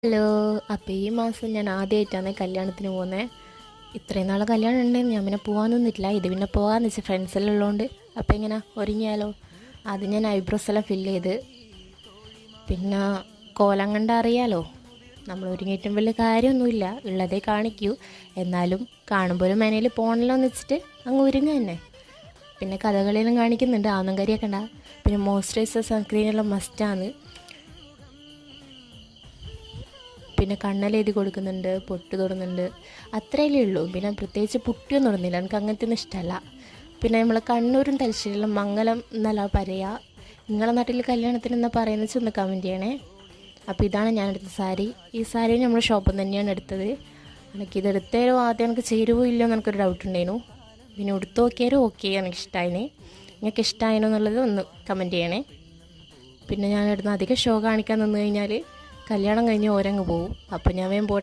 Hello. അപ്പോൾ ഈ മാസം ഞാൻ ആദ്യമായിട്ടാണ് കല്യാണത്തിന് പോകുന്നത്. ഇത്രയും നാളെ കല്യാണം ഉണ്ടെന്ന് ഞാൻ പിന്നെ പോകാൻ നിന്നിട്ടില്ല. ഇത് പിന്നെ പോകാമെന്ന് വെച്ചാൽ ഫ്രണ്ട്സെല്ലാം ഉള്ളതുകൊണ്ട്. അപ്പോൾ ഇങ്ങനെ ഒരുങ്ങിയാലോ. അത് ഞാൻ ഐബ്രോസ് എല്ലാം ഫില്ല് ചെയ്ത് പിന്നെ കോലം കണ്ട അറിയാലോ, നമ്മൾ ഒരുങ്ങിയിട്ടും വലിയ കാര്യമൊന്നുമില്ല, ഉള്ളതേ കാണിക്കൂ. എന്നാലും കാണുമ്പോൾ ഒരു മനയിൽ പോകണല്ലോ എന്ന് വെച്ചിട്ട് അങ്ങ് ഒരുങ്ങ തന്നെ. പിന്നെ കഥകളിയെല്ലാം കാണിക്കുന്നുണ്ട്, ആന്നും കരിയൊക്കെ ഉണ്ടാകും. പിന്നെ മോയ്സ്ചറൈസർ സൺസ്ക്രീനെല്ലാം മസ്റ്റാണ്. പിന്നെ കണ്ണെഴുതി കൊടുക്കുന്നുണ്ട്, പൊട്ട് തൊടുന്നുണ്ട്, അത്രയല്ലേ ഉള്ളൂ. പിന്നെ പ്രത്യേകിച്ച് പുട്ടിയൊന്നും തൊടുന്നില്ല, എനിക്ക് അങ്ങനത്തെ ഒന്നും ഇഷ്ടമല്ല. പിന്നെ നമ്മൾ കണ്ണൂരും തലശ്ശേരിയിലും മംഗലം എന്നല്ല പറയുക. നിങ്ങളുടെ നാട്ടിൽ കല്യാണത്തിന് എന്താ പറയുന്നത് വെച്ച് ഒന്ന് കമൻറ്റ് ചെയ്യണേ. അപ്പോൾ ഇതാണ് ഞാനെടുത്ത സാരി. ഈ സാരി നമ്മൾ ഷോപ്പിൽ നിന്ന് തന്നെയാണ് എടുത്തത്. എനിക്കിതെടുത്തേരോ ആദ്യം എനിക്ക് ചേരുവോ ഇല്ലയോ എന്ന് എനിക്കൊരു ഡൗട്ട് ഉണ്ടായിരുന്നു. പിന്നെ എടുത്ത് നോക്കിയാലും ഓക്കെ, എനിക്ക് ഇഷ്ടമായിന്. നിങ്ങൾക്ക് ഇഷ്ടമായിനോ എന്നുള്ളത് ഒന്ന് കമൻറ്റ് ചെയ്യണേ. പിന്നെ ഞാനിടുന്ന അധികം ഷോ കാണിക്കാൻ നിന്ന് കഴിഞ്ഞാൽ കല്യാണം കഴിഞ്ഞ് ഓരങ്ങ് പോവും. അപ്പോൾ ഞാൻ വേഗം